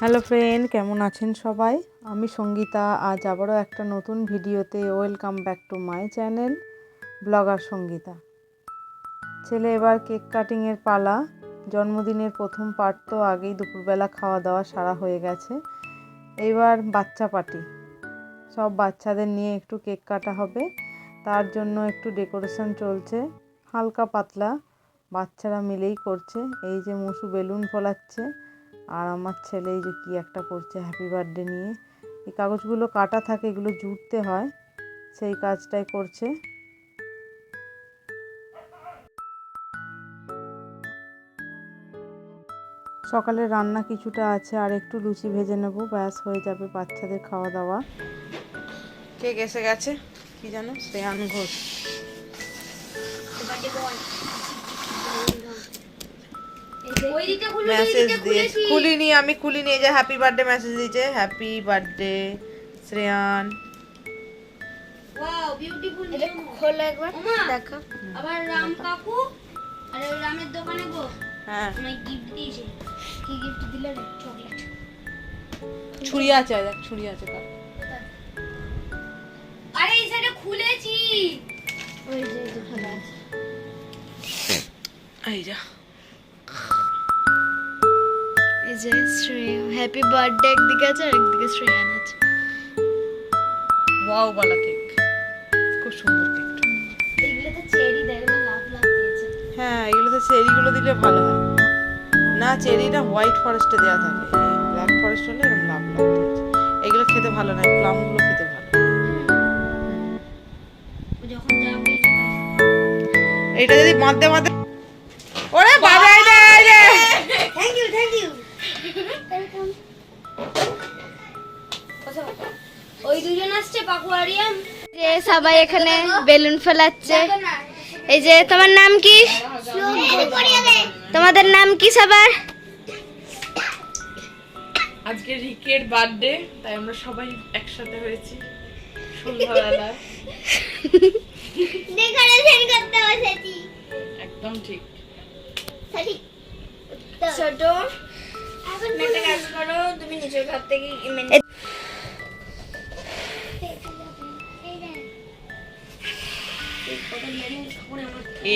Hello friend, কেমন আছেন সবাই? আমি সঙ্গীতা। আজ আবারও একটা নতুন ভিডিওতে welcome back to my channel blogger Sangeeta. ছেলে এবার কেক কাটিংয়ের পালা। জন্মদিনের প্রথম পার্ট তো আগেই দুপুরবেলা খাওয়া দাওয়া সারা হয়ে গেছে। এবার বাচ্চা পার্টি, সব বাচ্চাদের নিয়ে একটু কেক কাটা হবে। তার জন্য একটু ডেকোরেশন চলছে, হালকা পাতলা বাচ্চারা মিলেই করছে। এই যে মুসু বেলুন ফোলাচ্ছে, আর আমার ছেলে এই যে কী একটা করছে হ্যাপি বার্থডে নিয়ে। এই কাগজগুলো কাটা থাকে, এগুলো জুড়তে হয়, সেই কাজটাই করছে। সকালে রান্না কিছুটা আছে, আর একটু লুচি ভেজে নেবো, ব্যাস হয়ে যাবে বাচ্চাদের খাওয়া দাওয়া। কেক এসে গেছে, কি জানো, শ্রেয়ান ঘোষ। মেসেজ দিয়েছে, খুলিনি, আমি খুলিনি। এই যে হ্যাপি বার্থডে মেসেজ দিয়েছে, happy birthday Shreyan. Wow beautiful. এটা খোলা একবার দেখো। আবার রাম কাকু আর রামের দোকানে গো, হ্যাঁ, আমায় গিফট দিয়েছে। কি গিফট দিলে রে? চকলেট। ছুরি আছে, দেখ ছুরি আছে কার। আরে এই সাইডে খুলেছি, ওই যে খোলা আছে। এই যা, এই যে শ্রেয়া হ্যাপি বার্থডে একদিকে আছে আর একদিকে শ্রেয়ান আছে। ওয়াও বালা কেক, খুব সুন্দর কেক। এগুলোতে চেরি দেখো, লাভ লাভ দিয়েছে। হ্যাঁ, এগুলোতে চেরিগুলো দিলে ভালো হয় না। চেরিটা হোয়াইট ফরেস্টে দেওয়া থাকে, ব্ল্যাক ফরেস্ট হলে এরকম লাভ লাভ দিয়েছে। এগুলো খেতে ভালো না, প্লামগুলো খেতে ভালো। যখন যাবে এটা যদি বাঁধতে বাঁধতে, ওরে বাবা, এই যে থ্যাংক ইউ ওই দুজন আসছে পাকুয়ারিয়াম। যে সবাই এখানে বেলুন ফেলাচ্ছে। এই যে তোমার নাম কি? তোমাদের নাম কি সবার? আজকে রিকের বার্থডে, তাই আমরা সবাই একসাথে হয়েছি সন্ধ্যাবেলা। ডেকোরেশন করতে বসেছি। একদম ঠিক। ছোট একটা কাজ করো, তুমি নিচের ঘর থেকে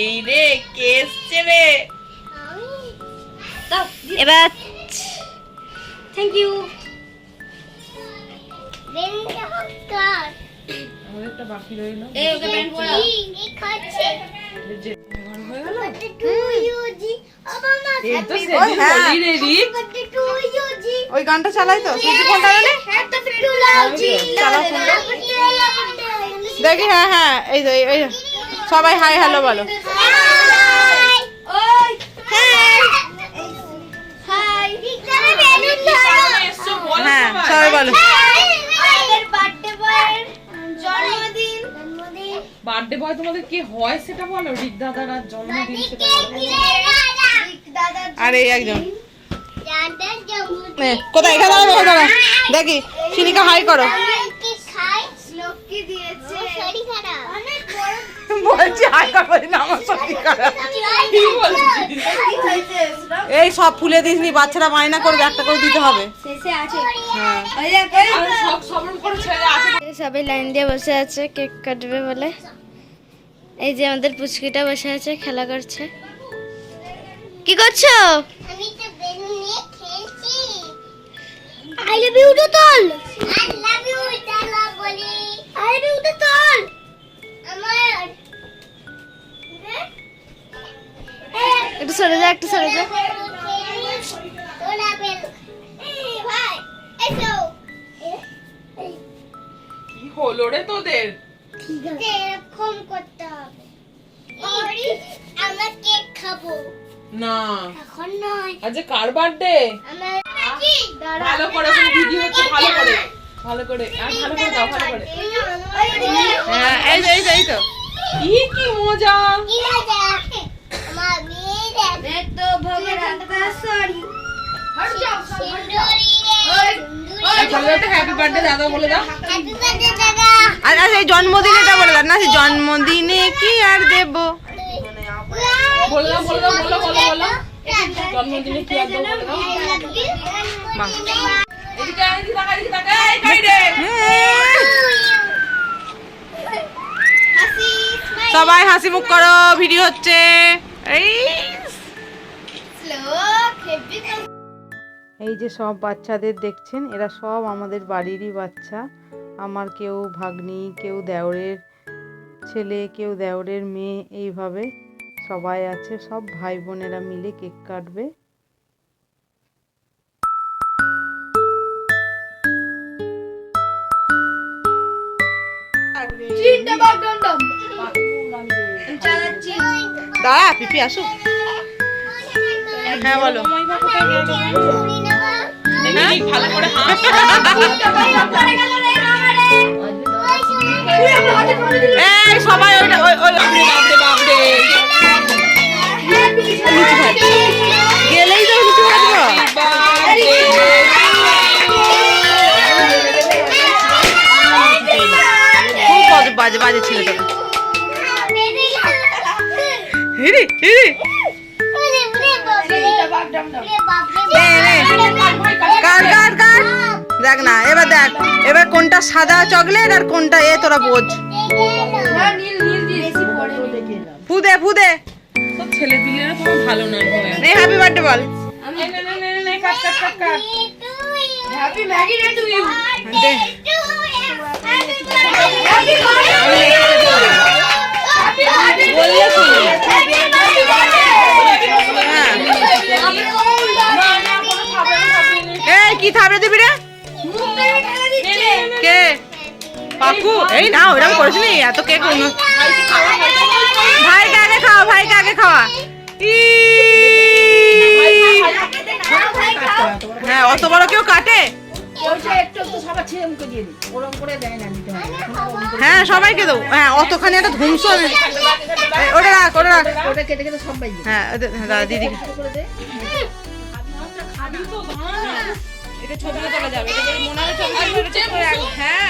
এই রে কে এসছে রে? এবার থ্যাংক ইউ। আমাদেরটা বাকি রইলো। এই ওকে ব্যান্ড পড়া। হয়ে গেল। ওই গানটা চালাই তো, সুজি ফোনটা রে চালাও ফোনটা। দেখি, হ্যাঁ হ্যাঁ, এই তো এই সবাই হাই হ্যালো বলো। হ্যাঁ সবাই বলো। বার্থডে বয় তোমাদের কি হয় সেটা বলো। রিক দাদার আর জন্মদিন সেটা বলো। আর এই একজন কোথায়, এখানে দাঁড়াবে, দাঁড়া দেখি। শিনিকা হাই করো। বলছি হাই করো না, আমার শরীর খারাপ। এই সব ফুলে দিসনি, বাচ্চারা বায়না করবে, একটা করে দিতে হবে। সবাই লাইন দিয়ে বসে আছে কেক কাটবে বলে। এই যে আমাদের পুচকিটা বসে আছে, খেলা করছে। কি করছো? আই লাভ ইউ তো তোল। আই লাভ ইউ তালা বলি। আই লাভ ইউ তো তোল। আমার একটু সরে যা, একটু সরে যা। ওলা বেল। এই ভাই এসো। কি হলো রে তোদের? ঠিক আছে, এরকম করতে হবে। আমরা কেক খাবো না এখন নয়। আজ কার বার্থডে? আমার ভালো করে ভিডিও হচ্ছে, ভালো করে ভালো করে আর ভালো করে দাও, ভালো করে। হ্যাঁ এই যে এই তো কি কি মজা। কি মজা? আমার মেয়ে দেখ তো ভগবান সরি। হ্যাপি বার্থডে দাদা বলে দাও। হ্যাপি বার্থডে দাদা। আর এই জন্মদিনেটা বলে দাও না, জন্মদিনে কি আর দেব। বলে দাও বলে দাও, বলো বলো বলো। জন্মদিনে কি আর দেবো বলে দাও। বাহ। এদিকে এদিকে তাকা এদিকে তাকা এই কই রে সবাই হাসি মুখ করো, ভিডিও হচ্ছে। এই যে সব বাচ্চাদের দেখছেন, এরা সব আমাদের বাড়িরই বাচ্চা। আমার কেউ ভাগ্নি, কেউ দেওরের ছেলে, কেউ দেওরের মেয়ে, এইভাবে সবাই আছে। সব ভাই বোনেরা মিলে কেক কাটবে। দাঁড়া পিপি আসুক। হ্যাঁ বলো। এই ভালো করে হাত এই সবাই ওই বাপরে বাপরে গেলেই তো কিছু খাবো। খুব বাজে বাজে ছিল তোকে। হিরি হিরি কাট কাট কাট। দেখ না, এবার দেখ, এবার কোনটা সাদা চকলেট আর কোনটা এ, তোরা বোঝ। ফুদে ফুদে সব ছেলে পিলেরা তো ভালো নয় হয় নে হ্যাপি বার্থডে বল। নে cut cut cut cut happy Maggi day to you. দে। বললে শুনি। হ্যাঁ। এই কি থাবড়ে দিবি রে? কে? পাপু? এই না ওরকম করিস নি, এত কেক অন্য। ভাইকে আগে খাওয়া, ভাইকে আগে খাওয়া। হ্যাঁ, অত বড় কেউ কাটে? হ্যাঁ সবাইকে দেবো। হ্যাঁ অতখানি একটা ধুমস। ওটা রাখ, ওটা রাখ। হ্যাঁ দাদা দিদি এটা ছবিও তোলা যাবে। এটা মনে হয় ছবি হ্যাঁ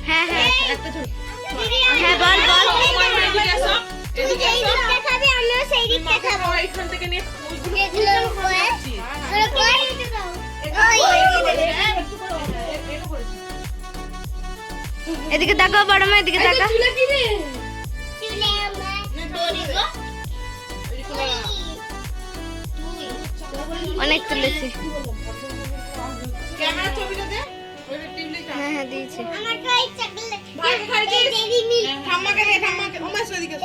হ্যাঁ হ্যাঁ হ্যাঁ বল বল। এখান থেকে নিয়ে এদিকে তাকাও বড় মা, এদিকে তাকা। অনেক তুলেছি। ক্যামেরা ছবিটা দে। হ্যাঁ হ্যাঁ দিয়েছি। ভাইকে খাইছিস? ঠাম্মাকে দে, ঠাম্মাকে। ও মা এদিকে।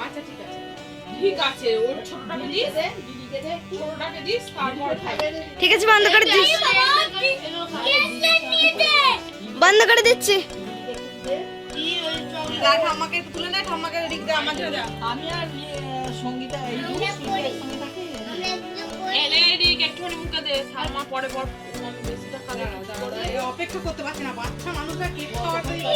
আচ্ছা ঠিক আছে ঠিক আছে ওর ছোটটাকে দিস দিদিকে দে ছোটটাকে দিস তারপর খাই ঠিক আছে বন্ধ করে দিস, বন্ধ করে দিচ্ছি। যা ঠাম্মাকে একটু তুলে নে, ঠাম্মাকে এদিক দে, আমার জন্য দে। আমি আর সঙ্গীতা এই এনে এদিক একটুখানি মুখে দে থালমা পরে পর আমি বেশিটা খাবে না দাঁড়া এই অপেক্ষা করতে পারছি না, বাচ্চা মানুষরা কেক খাওয়ার জন্য।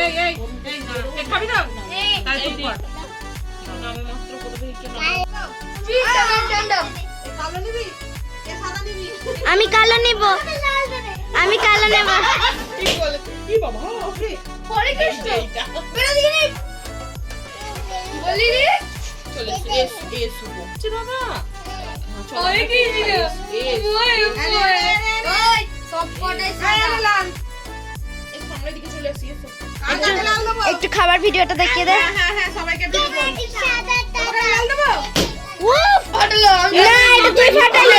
এই এই এই কেক খাবি না? তাই চুপ কর। আমি মাত্র কোথাও থেকে কালো নিবি? এ সাদা নিবি? আমি কালো নেব, আমি কালো নেব। কি বলে? কি বাবা? ওকে। চলে এসো বলছে বাবা ওই কি ছিল সামনের দিকে চলে আসি এসো একটু খাবার ভিডিওটা দেখিয়ে দে। হ্যাঁ হ্যাঁ সবাইকে একটু লাল দেবো। না এটা তুই ফাটালি।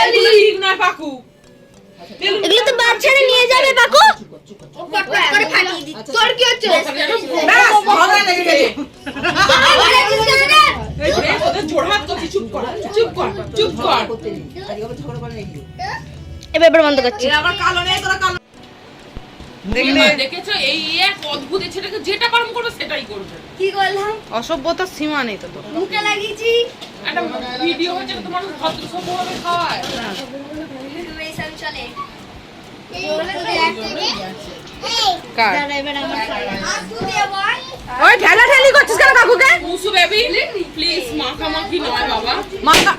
এগুলো ঠিক নয় পাকু এগুলো তো বাচ্চারা নিয়ে যাবে পাকু। তোর কি হচ্ছে ব্যাস ঝগড়া লেগে গেছে। এই রে ওদের জোড়হাত করছি চুপ কর চুপ কর চুপ কর এবার বন্ধ করছি। এ আবার কালো নেই, তোরা কালো দেখলে দেখেছো এই এক অদ্ভুত ছেলেকে যেটা কর্ম করবে সেটাই করবে কি করলাম? অসভ্যতার সীমা নেই তো তোর। মুখে লাগিয়েছি। একটা ভিডিও হচ্ছে তো মানুষ ভদ্র সভ্যভাবে খাওয়ায় চলে। কার? এবার আমার ওই ঠেলা ঠেলি করছিস কেন কাকুকে? মুসু বেবি প্লিজ মাখামাখি নয় বাবা মাকা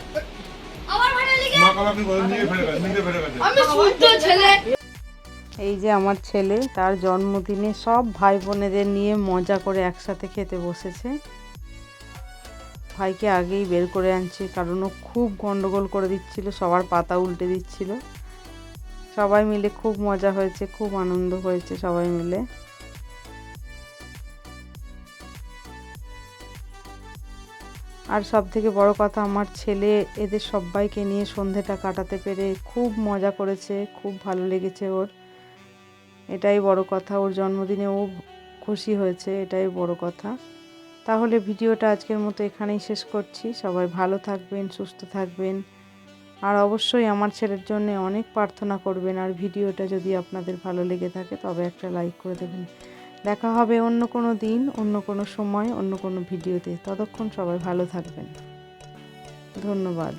আমার ভালো লেগে মাকামাকি করে নিয়ে ফেলে গেছে, নিতে ফেলে গেছে। আমি শুদ্ধ ছেলে। এই যে আমার ছেলে, তার জন্মদিনে সব ভাই বোনেদের নিয়ে মজা করে একসাথে খেতে বসেছে। ভাইকে আগেই বের করে আনছি, কারণ ও খুব গন্ডগোল করে দিচ্ছিল, সবার পাতা উল্টে দিচ্ছিল। সবাই মিলে খুব মজা হয়েছে, খুব আনন্দ হয়েছে সবাই মিলে। আর সব থেকে বড় কথা, আমার ছেলে এদের সবাইকে নিয়ে সন্ধেটা কাটাতে পেরে খুব মজা করেছে, খুব ভালো লেগেছে ওর। এটাই বড় কথা, ওর জন্মদিনে ও খুশি হয়েছে, এটাই বড় কথা। তাহলে ভিডিওটা আজকের মতো এখানেই শেষ করছি। সবাই ভালো থাকবেন, সুস্থ থাকবেন, আর অবশ্যই আমার ছেলের জন্য অনেক প্রার্থনা করবেন। আর ভিডিওটা যদি আপনাদের ভালো লেগে থাকে তবে একটা লাইক করে দেবেন। দেখা হবে অন্য কোনো দিন, অন্য কোনো সময়, অন্য কোনো ভিডিওতে। ততক্ষণ সবাই ভালো থাকবেন। ধন্যবাদ।